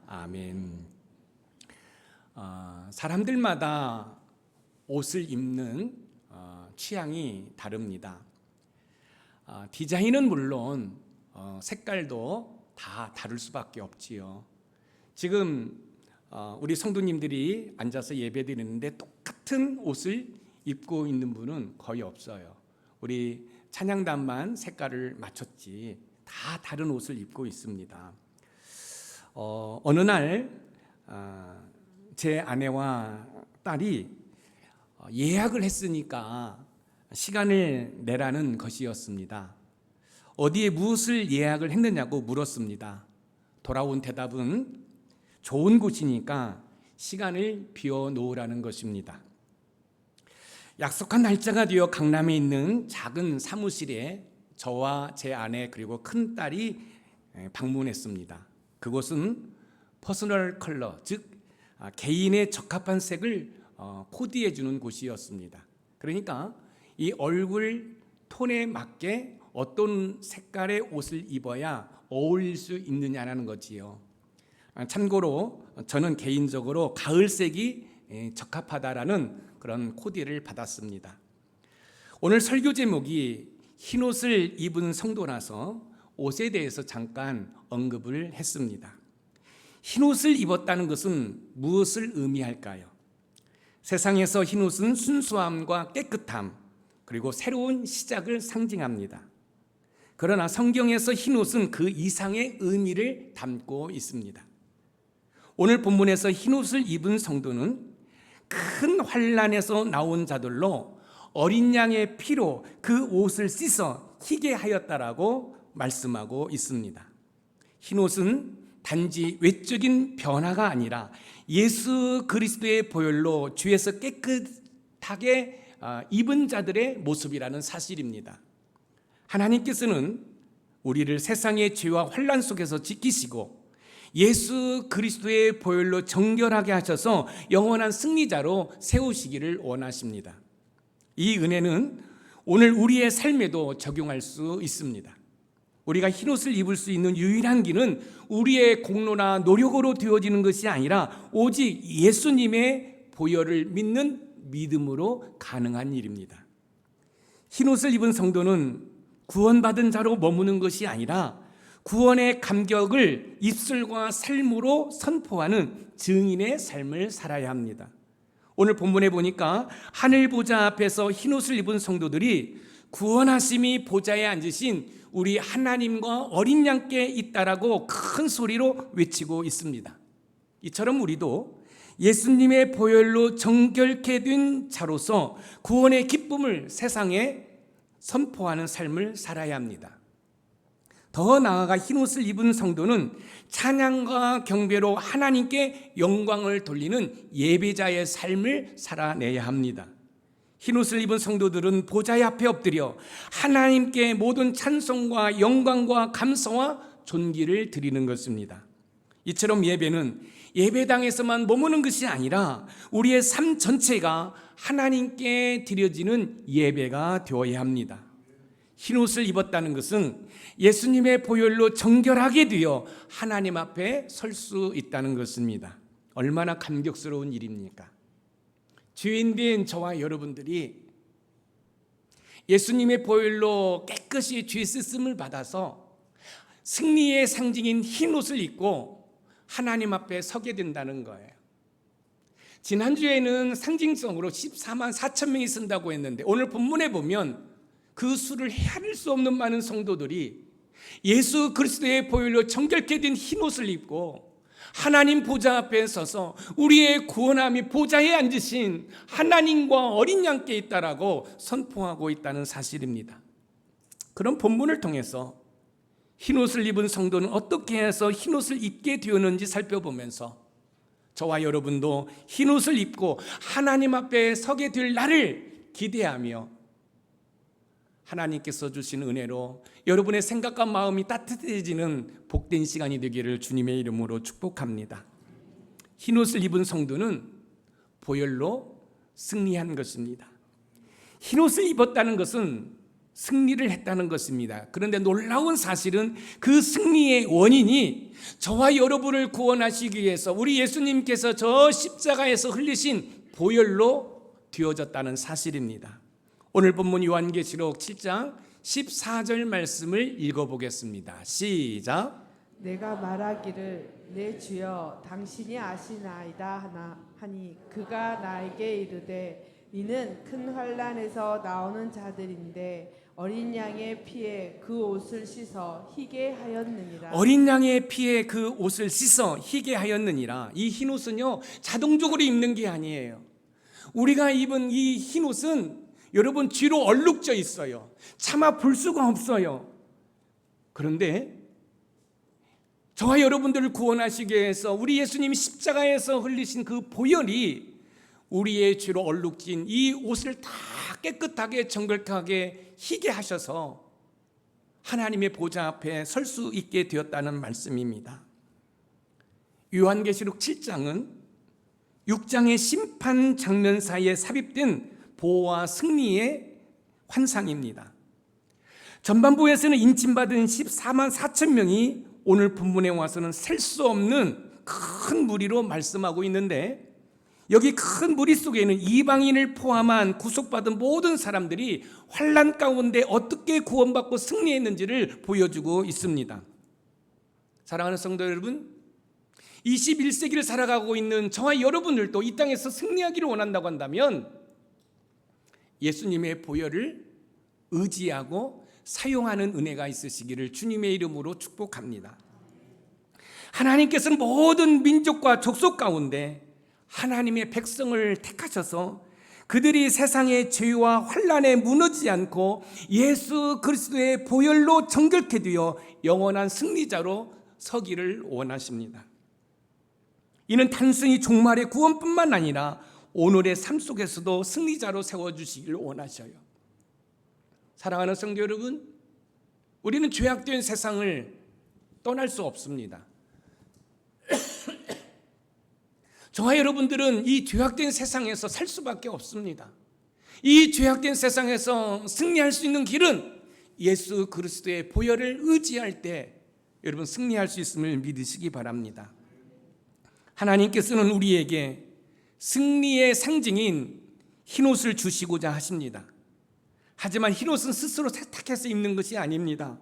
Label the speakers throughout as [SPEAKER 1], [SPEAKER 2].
[SPEAKER 1] 아멘. 사람들마다 옷을 입는 취향이 다릅니다. 디자인은 물론 색깔도 다 다를 수밖에 없지요. 지금 우리 성도님들이 앉아서 예배드리는데 똑같은 옷을 입고 있는 분은 거의 없어요. 우리 찬양단만 색깔을 맞췄지 다 다른 옷을 입고 있습니다. 어느 날 제 아내와 딸이 예약을 했으니까 시간을 내라는 것이었습니다. 어디에 무엇을 예약을 했느냐고 물었습니다. 돌아온 대답은 좋은 곳이니까 시간을 비워 놓으라는 것입니다. 약속한 날짜가 되어 강남에 있는 작은 사무실에 저와 제 아내 그리고 큰딸이 방문했습니다. 그곳은 퍼스널 컬러, 즉 개인에 적합한 색을 코디해 주는 곳이었습니다. 그러니까 이 얼굴 톤에 맞게 어떤 색깔의 옷을 입어야 어울릴 수 있느냐라는 거지요. 참고로 저는 개인적으로 가을색이 적합하다라는 그런 코디를 받았습니다. 오늘 설교 제목이 흰옷을 입은 성도라서 옷에 대해서 잠깐 언급을 했습니다. 흰옷을 입었다는 것은 무엇을 의미할까요? 세상에서 흰옷은 순수함과 깨끗함 그리고 새로운 시작을 상징합니다. 그러나 성경에서 흰옷은 그 이상의 의미를 담고 있습니다. 오늘 본문에서 흰옷을 입은 성도는 큰 환난에서 나온 자들로 어린 양의 피로 그 옷을 씻어 희게 하였다라고 말씀하고 있습니다. 흰옷은 단지 외적인 변화가 아니라 예수 그리스도의 보혈로 주에서 깨끗하게 입은 자들의 모습이라는 사실입니다. 하나님께서는 우리를 세상의 죄와 환난 속에서 지키시고 예수 그리스도의 보혈로 정결하게 하셔서 영원한 승리자로 세우시기를 원하십니다. 이 은혜는 오늘 우리의 삶에도 적용할 수 있습니다. 우리가 흰옷을 입을 수 있는 유일한 길은 우리의 공로나 노력으로 되어지는 것이 아니라 오직 예수님의 보혈을 믿는 믿음으로 가능한 일입니다. 흰옷을 입은 성도는 구원받은 자로 머무는 것이 아니라 구원의 감격을 입술과 삶으로 선포하는 증인의 삶을 살아야 합니다. 오늘 본문에 보니까 하늘 보좌 앞에서 흰옷을 입은 성도들이 구원하심이 보좌에 앉으신 우리 하나님과 어린 양께 있다라고 큰 소리로 외치고 있습니다. 이처럼 우리도 예수님의 보혈로 정결케 된 자로서 구원의 기쁨을 세상에 선포하는 삶을 살아야 합니다. 더 나아가 흰옷을 입은 성도는 찬양과 경배로 하나님께 영광을 돌리는 예배자의 삶을 살아내야 합니다. 흰옷을 입은 성도들은 보좌의 앞에 엎드려 하나님께 모든 찬송과 영광과 감사와 존귀를 드리는 것입니다. 이처럼 예배는 예배당에서만 머무는 것이 아니라 우리의 삶 전체가 하나님께 드려지는 예배가 되어야 합니다. 흰옷을 입었다는 것은 예수님의 보혈로 정결하게 되어 하나님 앞에 설 수 있다는 것입니다. 얼마나 감격스러운 일입니까? 죄인된 저와 여러분들이 예수님의 보혈로 깨끗이 죄 씻음을 받아서 승리의 상징인 흰옷을 입고 하나님 앞에 서게 된다는 거예요. 지난주에는 상징성으로 14만 4천 명이 쓴다고 했는데 오늘 본문에 보면 그 수를 헤아릴 수 없는 많은 성도들이 예수 그리스도의 보혈로 정결케 된 흰옷을 입고 하나님 보좌 앞에 서서 우리의 구원함이 보좌에 앉으신 하나님과 어린 양께 있다라고 선포하고 있다는 사실입니다. 그런 본문을 통해서 흰옷을 입은 성도는 어떻게 해서 흰옷을 입게 되었는지 살펴보면서 저와 여러분도 흰옷을 입고 하나님 앞에 서게 될 날을 기대하며 하나님께서 주신 은혜로 여러분의 생각과 마음이 따뜻해지는 복된 시간이 되기를 주님의 이름으로 축복합니다. 흰옷을 입은 성도는 보혈로 승리한 것입니다. 흰옷을 입었다는 것은 승리를 했다는 것입니다. 그런데 놀라운 사실은 그 승리의 원인이 저와 여러분을 구원하시기 위해서 우리 예수님께서 저 십자가에서 흘리신 보혈로 되어졌다는 사실입니다. 오늘 본문 요한계시록 7장 14절 말씀을 읽어보겠습니다. 시작.
[SPEAKER 2] 내가 말하기를 내 주여 당신이 아시나이다 하니 그가 나에게 이르되 이는 큰 환난에서 나오는 자들인데 어린 양의 피에 그 옷을 씻어 희게 하였느니라.
[SPEAKER 1] 어린 양의 피에 그 옷을 씻어 희게 하였느니라. 이 흰옷은요 자동적으로 입는 게 아니에요. 우리가 입은 이 흰옷은 여러분 뒤로 얼룩져 있어요. 차마 볼 수가 없어요. 그런데 저와 여러분들을 구원하시기 위해서 우리 예수님이 십자가에서 흘리신 그 보혈이 우리의 죄로 얼룩진 이 옷을 다 깨끗하게 정결하게 희게 하셔서 하나님의 보좌 앞에 설 수 있게 되었다는 말씀입니다. 요한계시록 7장은 6장의 심판 장면 사이에 삽입된 보호와 승리의 환상입니다. 전반부에서는 인침받은 14만 4천 명이 오늘 본문에 와서는 셀 수 없는 큰 무리로 말씀하고 있는데, 여기 큰 무리 속에는 이방인을 포함한 구속받은 모든 사람들이 환난 가운데 어떻게 구원받고 승리했는지를 보여주고 있습니다. 사랑하는 성도 여러분, 21세기를 살아가고 있는 저와 여러분들도 이 땅에서 승리하기를 원한다고 한다면 예수님의 보혈을 의지하고 사용하는 은혜가 있으시기를 주님의 이름으로 축복합니다. 하나님께서는 모든 민족과 족속 가운데 하나님의 백성을 택하셔서 그들이 세상의 죄와 환난에 무너지지 않고 예수 그리스도의 보혈로 정결케 되어 영원한 승리자로 서기를 원하십니다. 이는 단순히 종말의 구원뿐만 아니라 오늘의 삶 속에서도 승리자로 세워주시기를 원하셔요. 사랑하는 성도 여러분, 우리는 죄악된 세상을 떠날 수 없습니다. 저와 여러분들은 이 죄악된 세상에서 살 수밖에 없습니다. 이 죄악된 세상에서 승리할 수 있는 길은 예수 그리스도의 보혈을 의지할 때 여러분 승리할 수 있음을 믿으시기 바랍니다. 하나님께서는 우리에게 승리의 상징인 흰옷을 주시고자 하십니다. 하지만 흰옷은 스스로 세탁해서 입는 것이 아닙니다.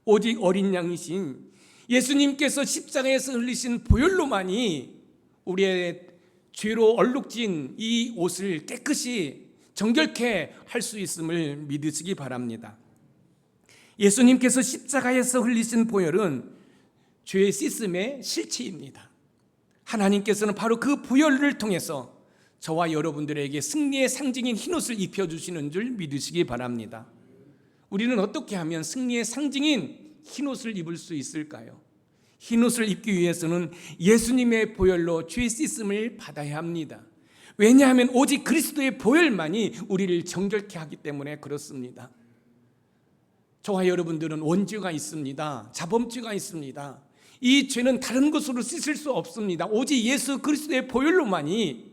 [SPEAKER 1] 오직 어린 양이신 예수님께서 십자가에서 흘리신 보혈로만이 우리의 죄로 얼룩진 이 옷을 깨끗이 정결케 할 수 있음을 믿으시기 바랍니다. 예수님께서 십자가에서 흘리신 보혈은 죄의 씻음의 실체입니다. 하나님께서는 바로 그 보혈을 통해서 저와 여러분들에게 승리의 상징인 흰옷을 입혀주시는 줄 믿으시기 바랍니다. 우리는 어떻게 하면 승리의 상징인 흰옷을 입을 수 있을까요? 흰옷을 입기 위해서는 예수님의 보혈로 죄 씻음을 받아야 합니다. 왜냐하면 오직 그리스도의 보혈만이 우리를 정결케 하기 때문에 그렇습니다. 저와 여러분들은 원죄가 있습니다. 자범죄가 있습니다. 이 죄는 다른 것으로 씻을 수 없습니다. 오직 예수 그리스도의 보혈로만이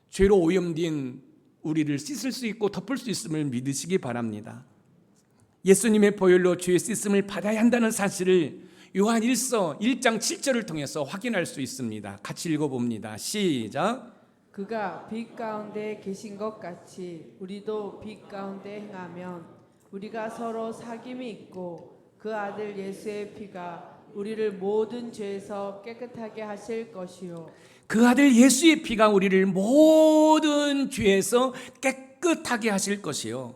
[SPEAKER 1] 죄로 오염된 우리를 씻을 수 있고 덮을 수 있음을 믿으시기 바랍니다. 예수님의 보혈로 죄의 씻음을 받아야 한다는 사실을 요한 1서 1장 7절을 통해서 확인할 수 있습니다. 같이 읽어봅니다. 시작.
[SPEAKER 2] 그가 빛 가운데 계신 것 같이 우리도 빛 가운데 행하면 우리가 서로 사귐이 있고 그 아들 예수의 피가 우리를 모든 죄에서 깨끗하게 하실 것이요.
[SPEAKER 1] 그 아들 예수의 피가 우리를 모든 죄에서 깨끗하게 하실 것이요.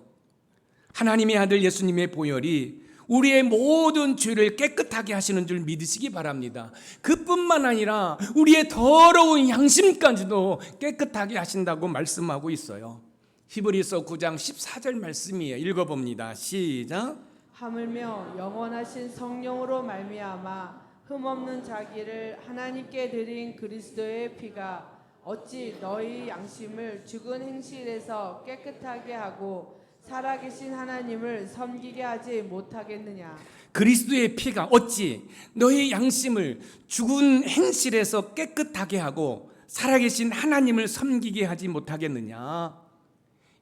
[SPEAKER 1] 하나님의 아들 예수님의 보혈이 우리의 모든 죄를 깨끗하게 하시는 줄 믿으시기 바랍니다. 그뿐만 아니라 우리의 더러운 양심까지도 깨끗하게 하신다고 말씀하고 있어요. 히브리서 9장 14절 말씀이에요. 읽어봅니다. 시작.
[SPEAKER 2] 하물며 영원하신 성령으로 말미암아 흠없는 자기를 하나님께 드린 그리스도의 피가 어찌 너희 양심을 죽은 행실에서 깨끗하게 하고 살아계신 하나님을 섬기게 하지 못하겠느냐.
[SPEAKER 1] 그리스도의 피가 어찌 너희 양심을 죽은 행실에서 깨끗하게 하고 살아계신 하나님을 섬기게 하지 못하겠느냐.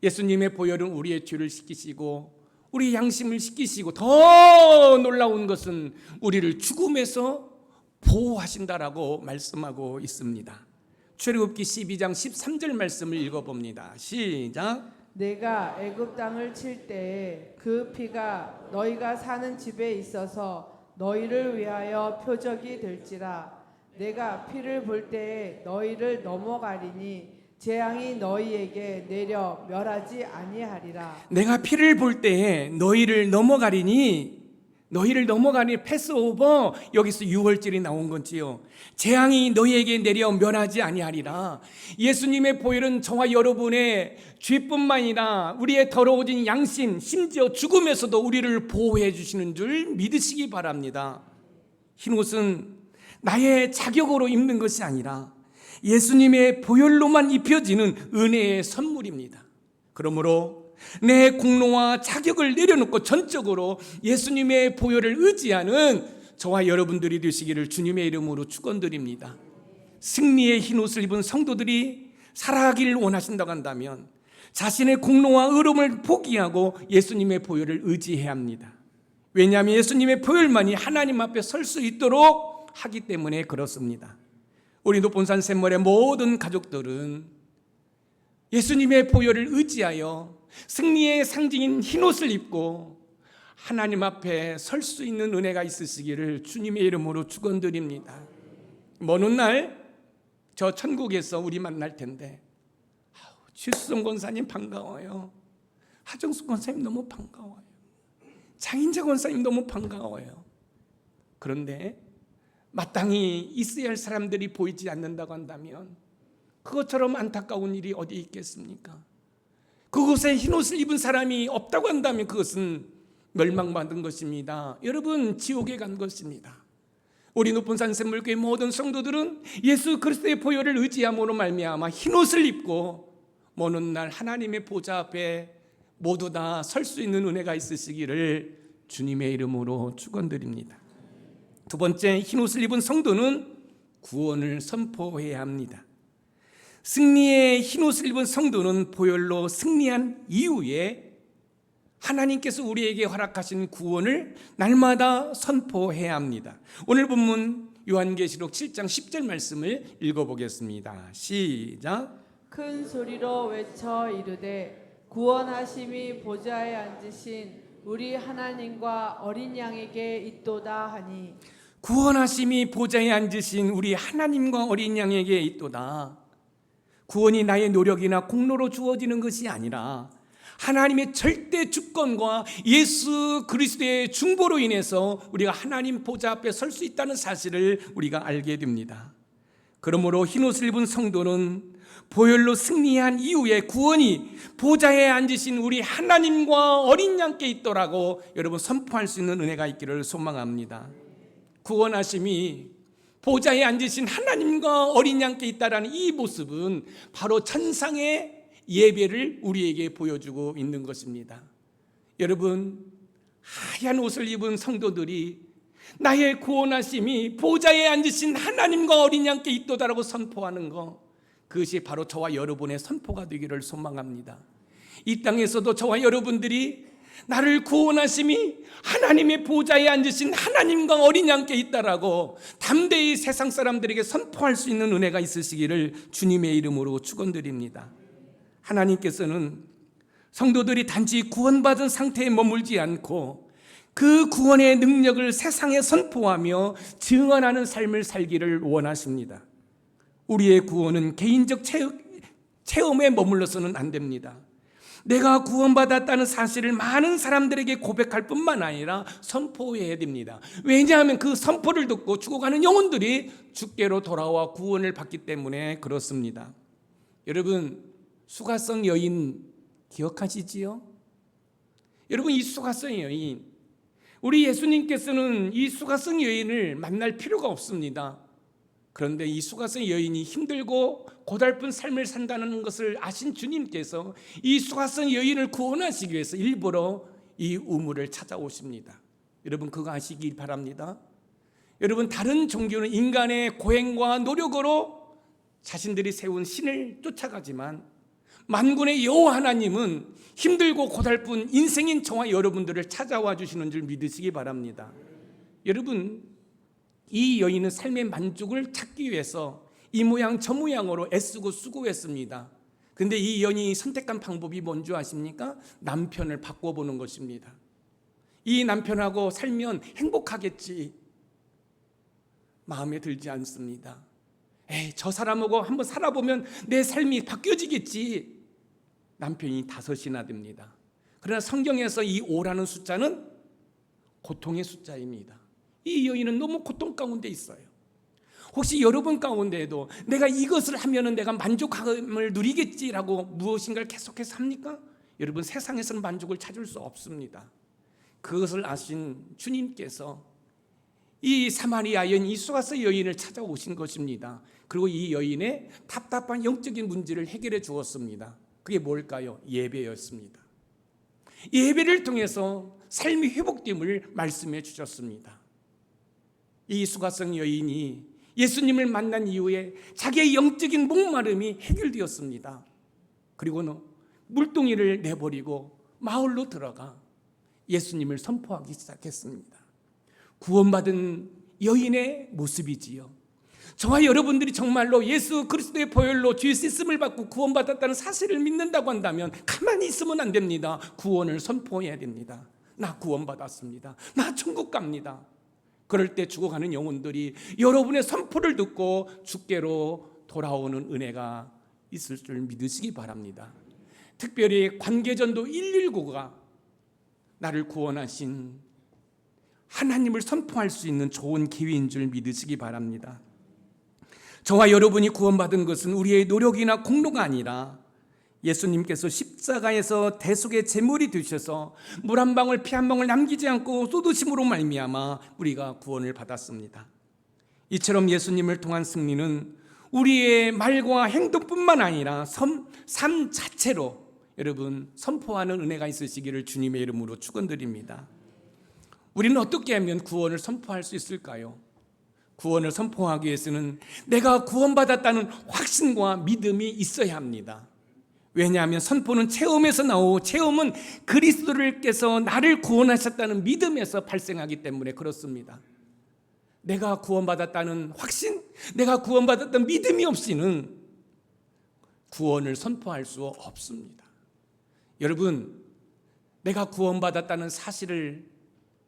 [SPEAKER 1] 예수님의 보혈은 우리의 죄를 씻기시고 우리 양심을 씻기시고 더 놀라운 것은 우리를 죽음에서 보호하신다라고 말씀하고 있습니다. 출애굽기 12장 13절 말씀을 읽어봅니다. 시작.
[SPEAKER 2] 내가 애굽 땅을 칠 때에 그 피가 너희가 사는 집에 있어서 너희를 위하여 표적이 될지라. 내가 피를 볼 때에 너희를 넘어가리니 재앙이 너희에게 내려 멸하지 아니하리라.
[SPEAKER 1] 내가 피를 볼 때에 너희를 넘어가리니 패스오버, 여기서 유월절이 나온 건지요. 재앙이 너희에게 내려 멸하지 아니하리라. 예수님의 보혈은 저와 여러분의 죄뿐만 아니라 우리의 더러워진 양심, 심지어 죽음에서도 우리를 보호해 주시는 줄 믿으시기 바랍니다. 흰옷은 나의 자격으로 입는 것이 아니라 예수님의 보혈로만 입혀지는 은혜의 선물입니다. 그러므로 내 공로와 자격을 내려놓고 전적으로 예수님의 보혈을 의지하는 저와 여러분들이 되시기를 주님의 이름으로 축원드립니다. 승리의 흰옷을 입은 성도들이 살아가기를 원하신다고 한다면 자신의 공로와 의로움을 포기하고 예수님의 보혈을 의지해야 합니다. 왜냐하면 예수님의 보혈만이 하나님 앞에 설 수 있도록 하기 때문에 그렇습니다. 우리 높본산 샘물의 모든 가족들은 예수님의 보혈을 의지하여 승리의 상징인 흰옷을 입고 하나님 앞에 설 수 있는 은혜가 있으시기를 주님의 이름으로 축원드립니다. 먼 훗날 저 천국에서 우리 만날 텐데 최수성 권사님 반가워요. 하정수 권사님 너무 반가워요. 장인자 권사님 너무 반가워요. 그런데 마땅히 있어야 할 사람들이 보이지 않는다고 한다면 그것처럼 안타까운 일이 어디 있겠습니까? 그곳에 흰옷을 입은 사람이 없다고 한다면 그것은 멸망받은 것입니다. 여러분, 지옥에 간 것입니다. 우리 높은산 샘물교회 모든 성도들은 예수 그리스도의 보혈을 의지함으로 말미암아 흰옷을 입고 먼 훗날 하나님의 보좌 앞에 모두 다 설 수 있는 은혜가 있으시기를 주님의 이름으로 축원드립니다. 두 번째, 흰옷을 입은 성도는 구원을 선포해야 합니다. 승리의 흰옷을 입은 성도는 보혈로 승리한 이후에 하나님께서 우리에게 허락하신 구원을 날마다 선포해야 합니다. 오늘 본문 요한계시록 7장 10절 말씀을 읽어보겠습니다. 시작.
[SPEAKER 2] 큰 소리로 외쳐 이르되 구원하심이 보좌에 앉으신 우리 하나님과 어린 양에게 있도다 하니.
[SPEAKER 1] 구원하심이 보좌에 앉으신 우리 하나님과 어린 양에게 있도다. 구원이 나의 노력이나 공로로 주어지는 것이 아니라 하나님의 절대 주권과 예수 그리스도의 중보로 인해서 우리가 하나님 보좌 앞에 설 수 있다는 사실을 우리가 알게 됩니다. 그러므로 흰옷을 입은 성도는 보혈로 승리한 이후에 구원이 보좌에 앉으신 우리 하나님과 어린 양께 있더라고 여러분 선포할 수 있는 은혜가 있기를 소망합니다. 구원하심이 보좌에 앉으신 하나님과 어린 양께 있다라는 이 모습은 바로 천상의 예배를 우리에게 보여주고 있는 것입니다. 여러분, 하얀 옷을 입은 성도들이 나의 구원하심이 보좌에 앉으신 하나님과 어린 양께 있도다라고 선포하는 것, 그것이 바로 저와 여러분의 선포가 되기를 소망합니다. 이 땅에서도 저와 여러분들이 나를 구원하심이 하나님의 보좌에 앉으신 하나님과 어린 양께 있다라고 담대히 세상 사람들에게 선포할 수 있는 은혜가 있으시기를 주님의 이름으로 축원드립니다. 하나님께서는 성도들이 단지 구원받은 상태에 머물지 않고 그 구원의 능력을 세상에 선포하며 증언하는 삶을 살기를 원하십니다. 우리의 구원은 개인적 체험에 머물러서는 안 됩니다. 내가 구원받았다는 사실을 많은 사람들에게 고백할 뿐만 아니라 선포해야 됩니다. 왜냐하면 그 선포를 듣고 죽어가는 영혼들이 주께로 돌아와 구원을 받기 때문에 그렇습니다. 여러분, 수가성 여인 기억하시지요? 여러분, 이 수가성 여인, 우리 예수님께서는 이 수가성 여인을 만날 필요가 없습니다. 그런데 이 수가성 여인이 힘들고 고달픈 삶을 산다는 것을 아신 주님께서 이 수가성 여인을 구원하시기 위해서 일부러 이 우물을 찾아오십니다. 여러분, 그거 아시기 바랍니다. 여러분, 다른 종교는 인간의 고행과 노력으로 자신들이 세운 신을 쫓아가지만 만군의 여호와 하나님은 힘들고 고달픈 인생인 저와 여러분들을 찾아와 주시는 줄 믿으시기 바랍니다. 여러분, 이 여인은 삶의 만족을 찾기 위해서 이 모양 저 모양으로 애쓰고 수고했습니다. 근데 이 여인이 선택한 방법이 뭔지 아십니까? 남편을 바꿔보는 것입니다. 이 남편하고 살면 행복하겠지 마음에 들지 않습니다. 저 사람하고 한번 살아보면 내 삶이 바뀌어지겠지. 남편이 5이나 됩니다. 그러나 성경에서 이 5라는 숫자는 고통의 숫자입니다. 이 여인은 너무 고통 가운데 있어요. 혹시 여러분 가운데에도 내가 이것을 하면은 내가 만족함을 누리겠지라고 무엇인가를 계속해서 합니까? 여러분, 세상에서는 만족을 찾을 수 없습니다. 그것을 아신 주님께서 이 사마리아 여인, 이 수가스 여인을 찾아오신 것입니다. 그리고 이 여인의 답답한 영적인 문제를 해결해 주었습니다. 그게 뭘까요? 예배였습니다. 예배를 통해서 삶이 회복됨을 말씀해 주셨습니다. 이 수가성 여인이 예수님을 만난 이후에 자기의 영적인 목마름이 해결되었습니다. 그리고는 물동이를 내버리고 마을로 들어가 예수님을 선포하기 시작했습니다. 구원받은 여인의 모습이지요. 저와 여러분들이 정말로 예수 그리스도의 보혈로 주의 씻음을 받고 구원받았다는 사실을 믿는다고 한다면 가만히 있으면 안 됩니다. 구원을 선포해야 됩니다. 나 구원받았습니다. 나 천국 갑니다. 그럴 때 죽어가는 영혼들이 여러분의 선포를 듣고 주께로 돌아오는 은혜가 있을 줄 믿으시기 바랍니다. 특별히 관계전도 119가 나를 구원하신 하나님을 선포할 수 있는 좋은 기회인 줄 믿으시기 바랍니다. 저와 여러분이 구원받은 것은 우리의 노력이나 공로가 아니라 예수님께서 십자가에서 대속의 제물이 되셔서 물 한 방울 피 한 방울 남기지 않고 쏟으심으로 말미암아 우리가 구원을 받았습니다. 이처럼 예수님을 통한 승리는 우리의 말과 행동뿐만 아니라 삶 자체로 여러분 선포하는 은혜가 있으시기를 주님의 이름으로 축원드립니다. 우리는 어떻게 하면 구원을 선포할 수 있을까요? 구원을 선포하기 위해서는 내가 구원받았다는 확신과 믿음이 있어야 합니다. 왜냐하면 선포는 체험에서 나오고 체험은 그리스도께서 나를 구원하셨다는 믿음에서 발생하기 때문에 그렇습니다. 내가 구원받았다는 확신, 내가 구원받았다는 믿음이 없이는 구원을 선포할 수 없습니다. 여러분, 내가 구원받았다는 사실을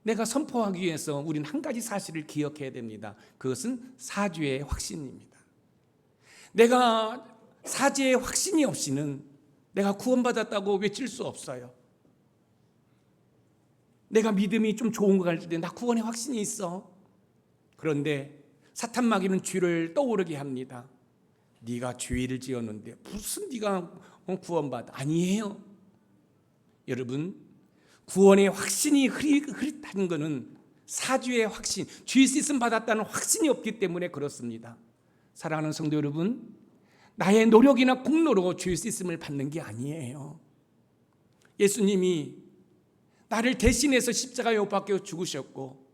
[SPEAKER 1] 내가 선포하기 위해서 우리는 한 가지 사실을 기억해야 됩니다. 그것은 사죄의 확신입니다. 내가 사죄의 확신이 없이는 내가 구원받았다고 외칠 수 없어요. 내가 믿음이 좀 좋은 것 같을 때 나 구원의 확신이 있어. 그런데 사탄 마귀는 죄를 떠오르게 합니다. 네가 죄를 지었는데 무슨 네가 구원받아? 아니에요. 여러분, 구원의 확신이 흐릿한 것은 사죄의 확신, 죄 씻음 받았다는 확신이 없기 때문에 그렇습니다. 사랑하는 성도 여러분, 나의 노력이나 공로로 죄 씻음을 받는 게 아니에요. 예수님이 나를 대신해서 십자가에 못 박혀 죽으셨고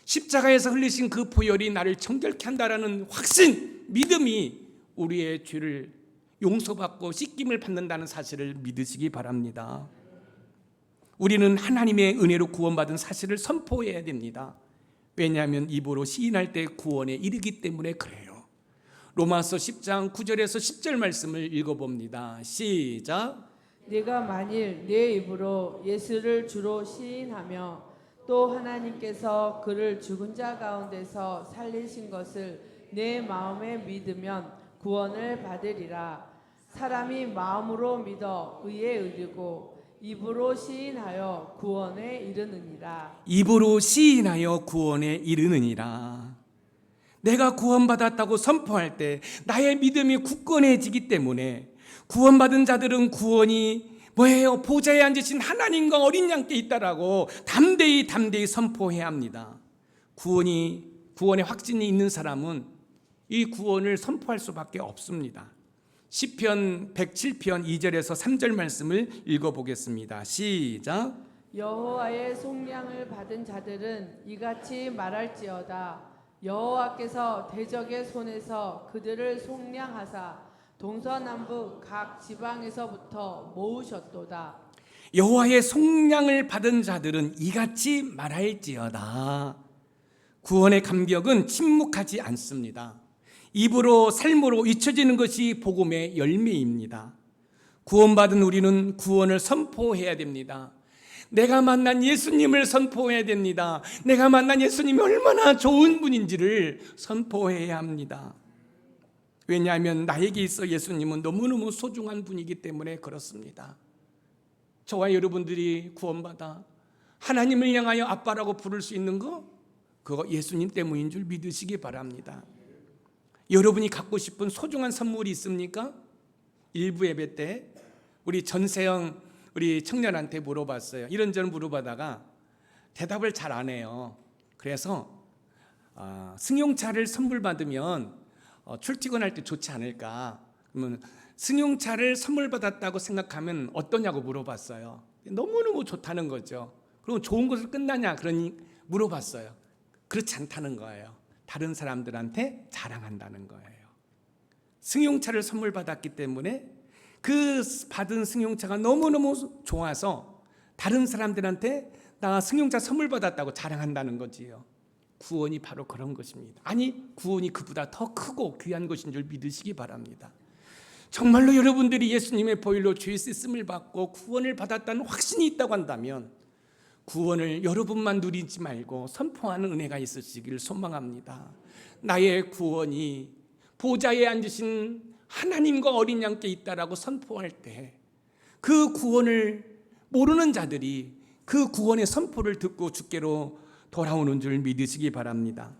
[SPEAKER 1] 십자가에서 흘리신 그 보혈이 나를 정결케 한다라는 확신, 믿음이 우리의 죄를 용서받고 씻김을 받는다는 사실을 믿으시기 바랍니다. 우리는 하나님의 은혜로 구원받은 사실을 선포해야 됩니다. 왜냐하면 입으로 시인할 때 구원에 이르기 때문에 그래요. 로마서 10장 9절에서 10절 말씀을 읽어봅니다. 시작.
[SPEAKER 2] 네가 만일 네 입으로 예수를 주로 시인하며 또 하나님께서 그를 죽은 자 가운데서 살리신 것을 내 마음에 믿으면 구원을 받으리라. 사람이 마음으로 믿어 의에 이르고 입으로 시인하여 구원에 이르느니라.
[SPEAKER 1] 입으로 시인하여 구원에 이르느니라. 내가 구원받았다고 선포할 때 나의 믿음이 굳건해지기 때문에 구원받은 자들은 구원이 뭐예요? 보좌에 앉으신 하나님과 어린 양께 있다라고 담대히 선포해야 합니다. 구원의 확신이 있는 사람은 이 구원을 선포할 수밖에 없습니다. 시편 107편 2절에서 3절 말씀을 읽어보겠습니다. 시작.
[SPEAKER 2] 여호와의 속량을 받은 자들은 이같이 말할지어다. 여호와께서 대적의 손에서 그들을 속량하사 동서남북 각 지방에서부터 모으셨도다.
[SPEAKER 1] 여호와의 속량을 받은 자들은 이같이 말할지어다. 구원의 감격은 침묵하지 않습니다. 입으로 삶으로 잊혀지는 것이 복음의 열매입니다. 구원받은 우리는 구원을 선포해야 됩니다. 내가 만난 예수님을 선포해야 됩니다. 내가 만난 예수님이 얼마나 좋은 분인지를 선포해야 합니다. 왜냐하면 나에게 있어 예수님은 너무너무 소중한 분이기 때문에 그렇습니다. 저와 여러분들이 구원받아 하나님을 향하여 아빠라고 부를 수 있는 거, 그거 예수님 때문인 줄 믿으시기 바랍니다. 여러분이 갖고 싶은 소중한 선물이 있습니까? 일부 예배 때 우리 전세영 우리 청년한테 물어봤어요. 이런저런 물어보다가 대답을 잘 안 해요. 그래서 승용차를 선물 받으면 출퇴근할 때 좋지 않을까? 그러면 승용차를 선물 받았다고 생각하면 어떠냐고 물어봤어요. 너무너무 좋다는 거죠. 그리고 좋은 것으로 끝나냐? 그러니 물어봤어요. 그렇지 않다는 거예요. 다른 사람들한테 자랑한다는 거예요. 승용차를 선물 받았기 때문에 그 받은 승용차가 너무너무 좋아서 다른 사람들한테 나 승용차 선물 받았다고 자랑한다는 거지요. 구원이 바로 그런 것입니다. 아니, 구원이 그보다 더 크고 귀한 것인 줄 믿으시기 바랍니다. 정말로 여러분들이 예수님의 보혈로 죄 씻음을 받고 구원을 받았다는 확신이 있다고 한다면 구원을 여러분만 누리지 말고 선포하는 은혜가 있으시길 소망합니다. 나의 구원이 보좌에 앉으신 하나님과 어린 양께 있다라고 선포할 때 그 구원을 모르는 자들이 그 구원의 선포를 듣고 주께로 돌아오는 줄 믿으시기 바랍니다.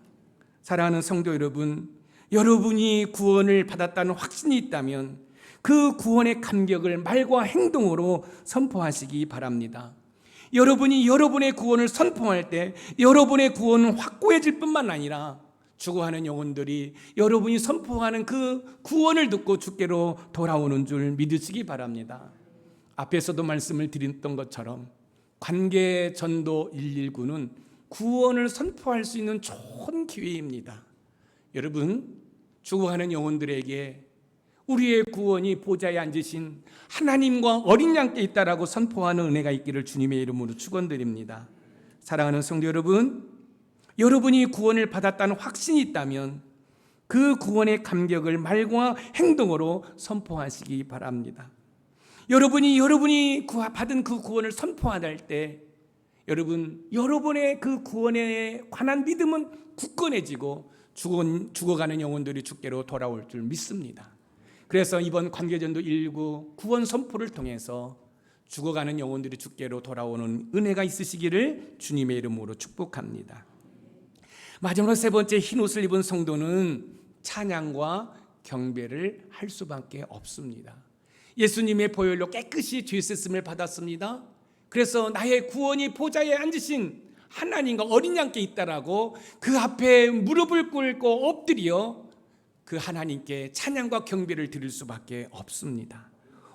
[SPEAKER 1] 사랑하는 성도 여러분, 여러분이 구원을 받았다는 확신이 있다면 그 구원의 감격을 말과 행동으로 선포하시기 바랍니다. 여러분이 여러분의 구원을 선포할 때 여러분의 구원은 확고해질 뿐만 아니라 죽어가는 영혼들이 여러분이 선포하는 그 구원을 듣고 주께로 돌아오는 줄 믿으시기 바랍니다. 앞에서도 말씀을 드렸던 것처럼 관계 전도 119는 구원을 선포할 수 있는 좋은 기회입니다. 여러분, 죽어가는 영혼들에게 우리의 구원이 보좌에 앉으신 하나님과 어린 양께 있다라고 선포하는 은혜가 있기를 주님의 이름으로 축원드립니다. 사랑하는 성도 여러분, 여러분이 구원을 받았다는 확신이 있다면 그 구원의 감격을 말과 행동으로 선포하시기 바랍니다. 여러분이 받은 그 구원을 선포할 때 여러분의 그 구원에 관한 믿음은 굳건해지고 죽어가는 영혼들이 주께로 돌아올 줄 믿습니다. 그래서 이번 관계전도 119 구원 선포를 통해서 죽어가는 영혼들이 주께로 돌아오는 은혜가 있으시기를 주님의 이름으로 축복합니다. 마지막으로 세 번째, 흰옷을 입은 성도는 찬양과 경배를 할 수밖에 없습니다. 예수님의 보혈로 깨끗이 죄 씻음을 받았습니다. 그래서 나의 구원이 보좌에 앉으신 하나님과 어린 양께 있다라고 그 앞에 무릎을 꿇고 엎드려 그 하나님께 찬양과 경배를 드릴 수밖에 없습니다.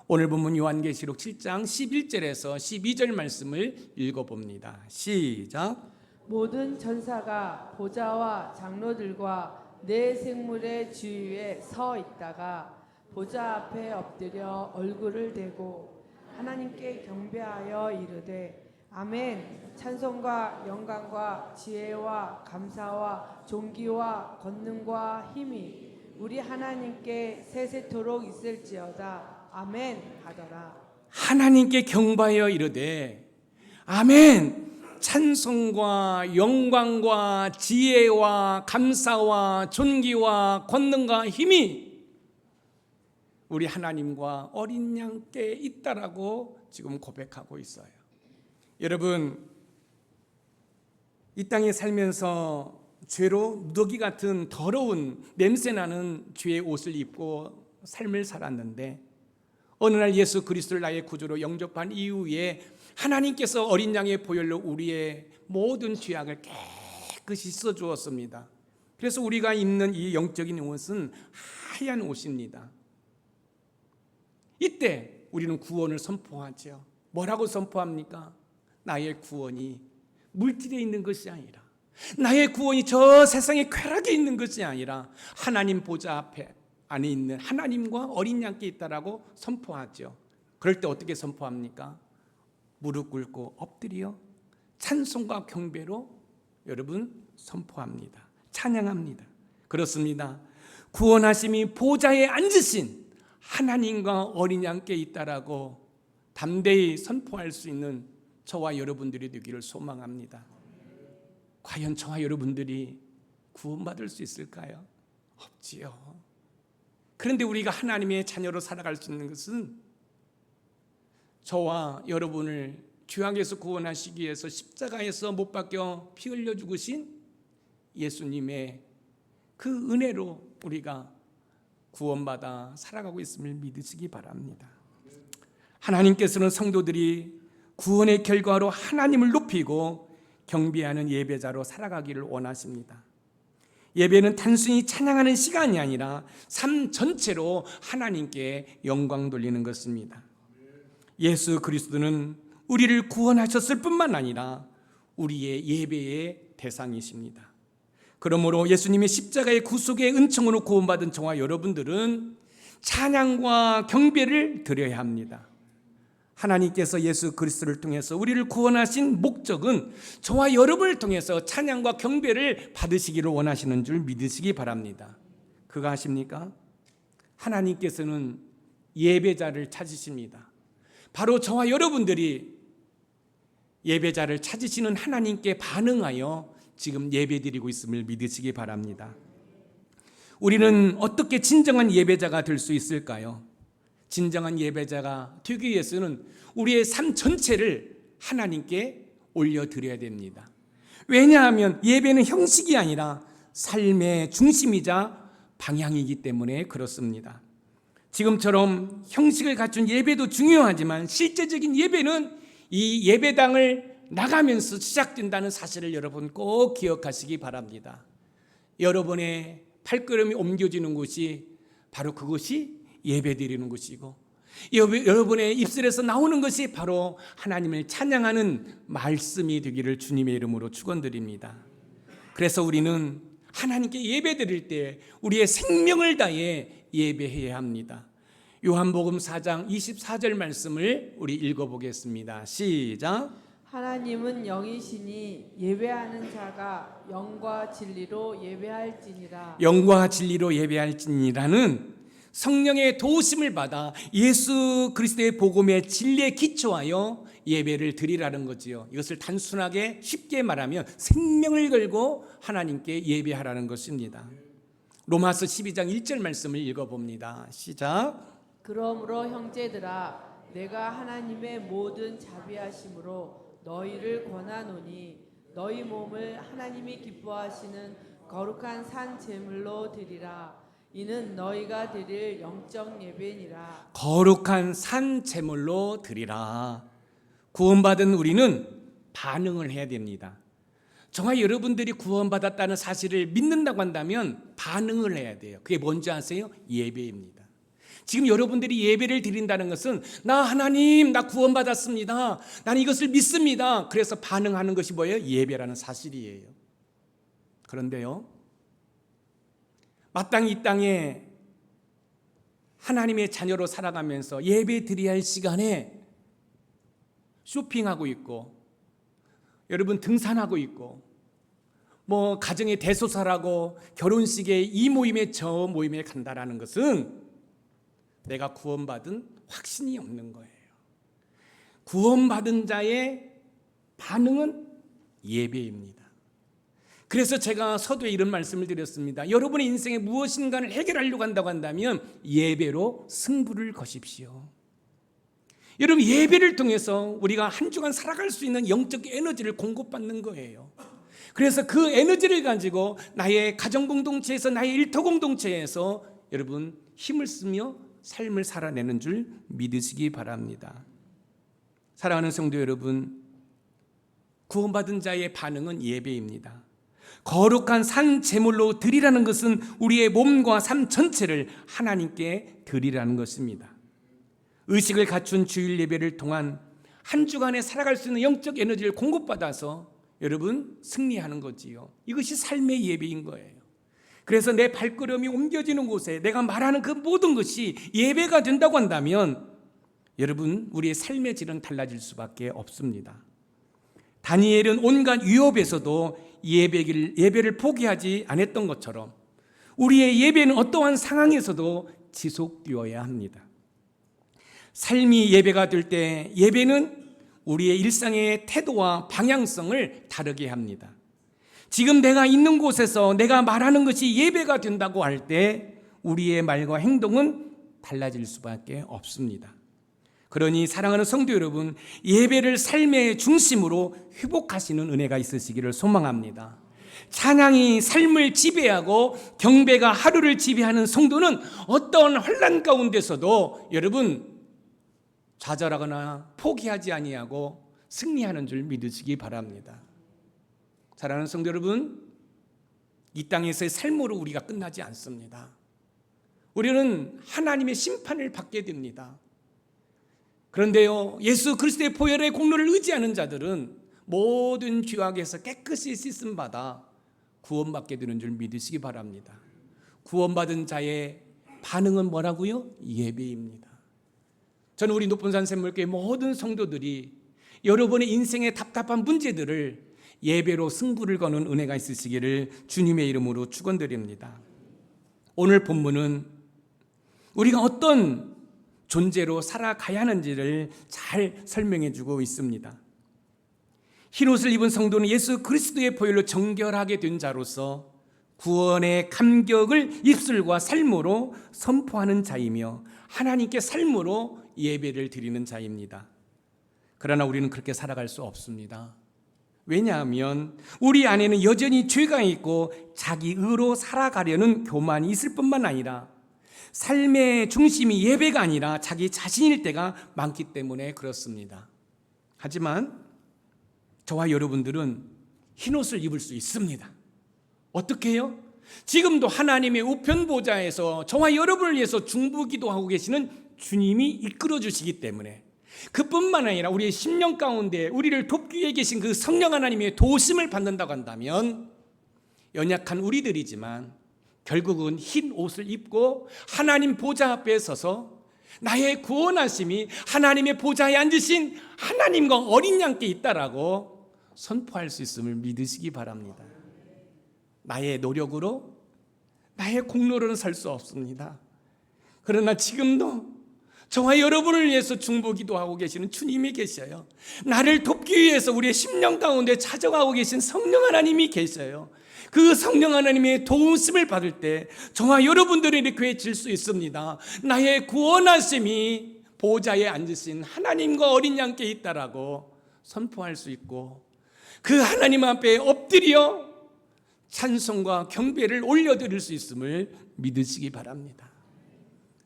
[SPEAKER 1] 오늘 본문 요한계시록 7장 11절에서 12절 말씀을 읽어봅니다. 시작.
[SPEAKER 2] 모든 천사가 보좌와 장로들과 네 생물의 주위에 서 있다가 보좌 앞에 엎드려 얼굴을 대고 하나님께 경배하여 이르되 아멘. 찬송과 영광과 지혜와 감사와 존귀와 권능과 힘이 우리 하나님께 세세토록 있을지어다. 아멘 하더라.
[SPEAKER 1] 하나님께 경배하여 이르되 아멘. 찬송과 영광과 지혜와 감사와 존귀와 권능과 힘이 우리 하나님과 어린 양께 있다라고 지금 고백하고 있어요. 여러분, 이 땅에 살면서 죄로 무더기 같은 더러운 냄새나는 죄의 옷을 입고 삶을 살았는데 어느 날 예수 그리스도를 나의 구주로 영접한 이후에 하나님께서 어린 양의 보혈로 우리의 모든 죄악을 깨끗이 씻어주었습니다. 그래서 우리가 입는 이 영적인 옷은 하얀 옷입니다. 이때 우리는 구원을 선포하죠. 뭐라고 선포합니까? 나의 구원이 물질에 있는 것이 아니라, 나의 구원이 저 세상의 쾌락에 있는 것이 아니라 하나님 보좌 앞에 안에 있는 하나님과 어린 양께 있다라고 선포하죠. 그럴 때 어떻게 선포합니까? 무릎 꿇고 엎드려 찬송과 경배로 여러분 선포합니다. 찬양합니다. 그렇습니다. 구원하심이 보좌에 앉으신 하나님과 어린 양께 있다라고 담대히 선포할 수 있는 저와 여러분들이 되기를 소망합니다. 과연 저와 여러분들이 구원받을 수 있을까요? 없지요. 그런데 우리가 하나님의 자녀로 살아갈 수 있는 것은 저와 여러분을 죄악에서 구원하시기 위해서 십자가에서 못 박혀 피 흘려 죽으신 예수님의 그 은혜로 우리가 구원받아 살아가고 있음을 믿으시기 바랍니다. 하나님께서는 성도들이 구원의 결과로 하나님을 높이고 경배하는 예배자로 살아가기를 원하십니다. 예배는 단순히 찬양하는 시간이 아니라 삶 전체로 하나님께 영광 돌리는 것입니다. 예수 그리스도는 우리를 구원하셨을 뿐만 아니라 우리의 예배의 대상이십니다. 그러므로 예수님의 십자가의 구속의 은총으로 구원받은 저와 여러분들은 찬양과 경배를 드려야 합니다. 하나님께서 예수 그리스도를 통해서 우리를 구원하신 목적은 저와 여러분을 통해서 찬양과 경배를 받으시기를 원하시는 줄 믿으시기 바랍니다. 그거 아십니까? 하나님께서는 예배자를 찾으십니다. 바로 저와 여러분들이 예배자를 찾으시는 하나님께 반응하여 지금 예배드리고 있음을 믿으시기 바랍니다. 우리는 어떻게 진정한 예배자가 될 수 있을까요? 진정한 예배자가 되기 위해서는 우리의 삶 전체를 하나님께 올려드려야 됩니다. 왜냐하면 예배는 형식이 아니라 삶의 중심이자 방향이기 때문에 그렇습니다. 지금처럼 형식을 갖춘 예배도 중요하지만 실제적인 예배는 이 예배당을 나가면서 시작된다는 사실을 여러분 꼭 기억하시기 바랍니다. 여러분의 발걸음이 옮겨지는 곳이 바로 그것이 예배드리는 것이고 여러분의 입술에서 나오는 것이 바로 하나님을 찬양하는 말씀이 되기를 주님의 이름으로 축원드립니다. 그래서 우리는 하나님께 예배드릴 때 우리의 생명을 다해 예배해야 합니다. 요한복음 4장 24절 말씀을 우리 읽어보겠습니다. 시작.
[SPEAKER 2] 하나님은 영이시니 예배하는 자가 영과 진리로 예배할지니라.
[SPEAKER 1] 영과 진리로 예배할지니라는 성령의 도우심을 받아 예수 그리스도의 복음의 진리에 기초하여 예배를 드리라는 거지요. 이것을 단순하게 쉽게 말하면 생명을 걸고 하나님께 예배하라는 것입니다. 로마서 12장 1절 말씀을 읽어봅니다. 시작.
[SPEAKER 2] 그러므로 형제들아 내가 하나님의 모든 자비하심으로 너희를 권하노니 너희 몸을 하나님이 기뻐하시는 거룩한 산 제물로 드리라. 이는 너희가 드릴 영적 예배니라.
[SPEAKER 1] 거룩한 산 제물로 드리라. 구원받은 우리는 반응을 해야 됩니다. 정말 여러분들이 구원받았다는 사실을 믿는다고 한다면 반응을 해야 돼요. 그게 뭔지 아세요? 예배입니다. 지금 여러분들이 예배를 드린다는 것은 나 하나님 나 구원받았습니다. 나는 이것을 믿습니다. 그래서 반응하는 것이 뭐예요? 예배라는 사실이에요. 그런데요, 마땅히 이 땅에 하나님의 자녀로 살아가면서 예배 드려야 할 시간에 쇼핑하고 있고 여러분 등산하고 있고 뭐 가정의 대소사라고 결혼식에 이 모임에 저 모임에 간다라는 것은 내가 구원받은 확신이 없는 거예요. 구원받은 자의 반응은 예배입니다. 그래서 제가 서두에 이런 말씀을 드렸습니다. 여러분의 인생에 무엇인가를 해결하려고 한다고 한다면 예배로 승부를 거십시오. 여러분 예배를 통해서 우리가 한 주간 살아갈 수 있는 영적 에너지를 공급받는 거예요. 그래서 그 에너지를 가지고 나의 가정 공동체에서 나의 일터 공동체에서 여러분 힘을 쓰며 삶을 살아내는 줄 믿으시기 바랍니다. 사랑하는 성도 여러분, 구원받은 자의 반응은 예배입니다. 거룩한 산 제물로 드리라는 것은 우리의 몸과 삶 전체를 하나님께 드리라는 것입니다. 의식을 갖춘 주일 예배를 통한 한 주간에 살아갈 수 있는 영적 에너지를 공급받아서 여러분 승리하는 거지요. 이것이 삶의 예배인 거예요. 그래서 내 발걸음이 옮겨지는 곳에 내가 말하는 그 모든 것이 예배가 된다고 한다면 여러분, 우리의 삶의 질은 달라질 수밖에 없습니다. 다니엘은 온갖 위협에서도 예배를 포기하지 않았던 것처럼 우리의 예배는 어떠한 상황에서도 지속되어야 합니다. 삶이 예배가 될 때 예배는 우리의 일상의 태도와 방향성을 다르게 합니다. 지금 내가 있는 곳에서 내가 말하는 것이 예배가 된다고 할 때 우리의 말과 행동은 달라질 수밖에 없습니다. 그러니 사랑하는 성도 여러분, 예배를 삶의 중심으로 회복하시는 은혜가 있으시기를 소망합니다. 찬양이 삶을 지배하고 경배가 하루를 지배하는 성도는 어떠한 혼란 가운데서도 여러분 좌절하거나 포기하지 아니하고 승리하는 줄 믿으시기 바랍니다. 사랑하는 성도 여러분, 이 땅에서의 삶으로 우리가 끝나지 않습니다. 우리는 하나님의 심판을 받게 됩니다. 그런데요, 예수 그리스도의 보혈의 공로를 의지하는 자들은 모든 죄악에서 깨끗이 씻음받아 구원받게 되는 줄 믿으시기 바랍니다. 구원받은 자의 반응은 뭐라고요? 예배입니다. 저는 우리 높은산 샘물교회 모든 성도들이 여러분의 인생의 답답한 문제들을 예배로 승부를 거는 은혜가 있으시기를 주님의 이름으로 축원드립니다. 오늘 본문은 우리가 어떤 존재로 살아가야 하는지를 잘 설명해 주고 있습니다. 흰옷을 입은 성도는 예수 그리스도의 보혈로 정결하게 된 자로서 구원의 감격을 입술과 삶으로 선포하는 자이며 하나님께 삶으로 예배를 드리는 자입니다. 그러나 우리는 그렇게 살아갈 수 없습니다. 왜냐하면 우리 안에는 여전히 죄가 있고 자기 의로 살아가려는 교만이 있을 뿐만 아니라 삶의 중심이 예배가 아니라 자기 자신일 때가 많기 때문에 그렇습니다. 하지만 저와 여러분들은 흰옷을 입을 수 있습니다. 어떻게 해요? 지금도 하나님의 우편 보좌에서 저와 여러분을 위해서 중보기도하고 계시는 주님이 이끌어 주시기 때문에, 그뿐만 아니라 우리의 심령 가운데 우리를 돕기 위해 계신 그 성령 하나님의 도우심을 받는다고 한다면 연약한 우리들이지만 결국은 흰 옷을 입고 하나님 보좌 앞에 서서 나의 구원하심이 하나님의 보좌에 앉으신 하나님과 어린 양께 있다라고 선포할 수 있음을 믿으시기 바랍니다. 나의 노력으로, 나의 공로로는 살 수 없습니다. 그러나 지금도 저와 여러분을 위해서 중보기도하고 계시는 주님이 계셔요. 나를 돕기 위해서 우리의 심령 가운데 찾아가고 계신 성령 하나님이 계셔요. 그 성령 하나님의 도우심을 받을 때 저와 여러분들이 이렇게 외칠 수 있습니다. 나의 구원하심이 보좌에 앉으신 하나님과 어린 양께 있다라고 선포할 수 있고, 그 하나님 앞에 엎드려 찬송과 경배를 올려드릴 수 있음을 믿으시기 바랍니다.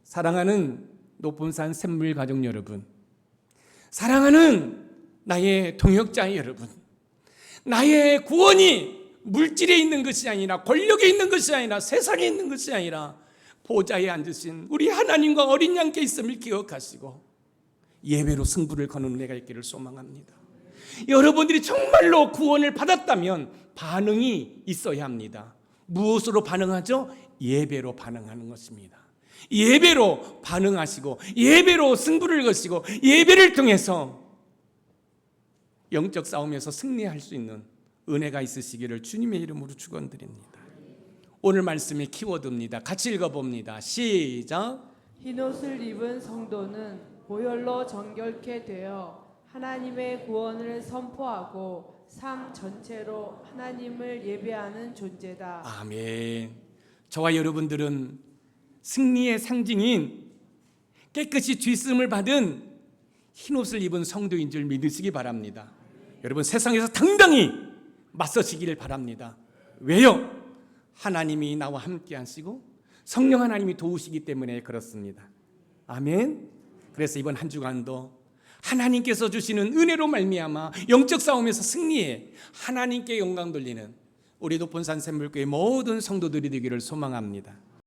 [SPEAKER 1] 사랑하는 높은산 샘물 가족 여러분, 사랑하는 나의 동역자 여러분, 나의 구원이 물질에 있는 것이 아니라, 권력에 있는 것이 아니라, 세상에 있는 것이 아니라 보좌에 앉으신 우리 하나님과 어린 양께 있음을 기억하시고 예배로 승부를 거는 은혜가 있기를 소망합니다. 여러분들이 정말로 구원을 받았다면 반응이 있어야 합니다. 무엇으로 반응하죠? 예배로 반응하는 것입니다. 예배로 반응하시고 예배로 승부를 거시고 예배를 통해서 영적 싸움에서 승리할 수 있는 은혜가 있으시기를 주님의 이름으로 축원드립니다. 오늘 말씀의 키워드입니다. 같이 읽어봅니다. 시작.
[SPEAKER 2] 흰옷을 입은 성도는 보혈로 정결케 되어 하나님의 구원을 선포하고 삶 전체로 하나님을 예배하는 존재다.
[SPEAKER 1] 아멘. 저와 여러분들은 승리의 상징인 깨끗이 죄쓰음을 받은 흰옷을 입은 성도인 줄 믿으시기 바랍니다. 여러분, 세상에서 당당히 맞서시기를 바랍니다. 왜요? 하나님이 나와 함께 하시고 성령 하나님이 도우시기 때문에 그렇습니다. 아멘. 그래서 이번 한 주간도 하나님께서 주시는 은혜로 말미암아 영적 싸움에서 승리해 하나님께 영광 돌리는 우리 높은산 샘물교회 모든 성도들이 되기를 소망합니다.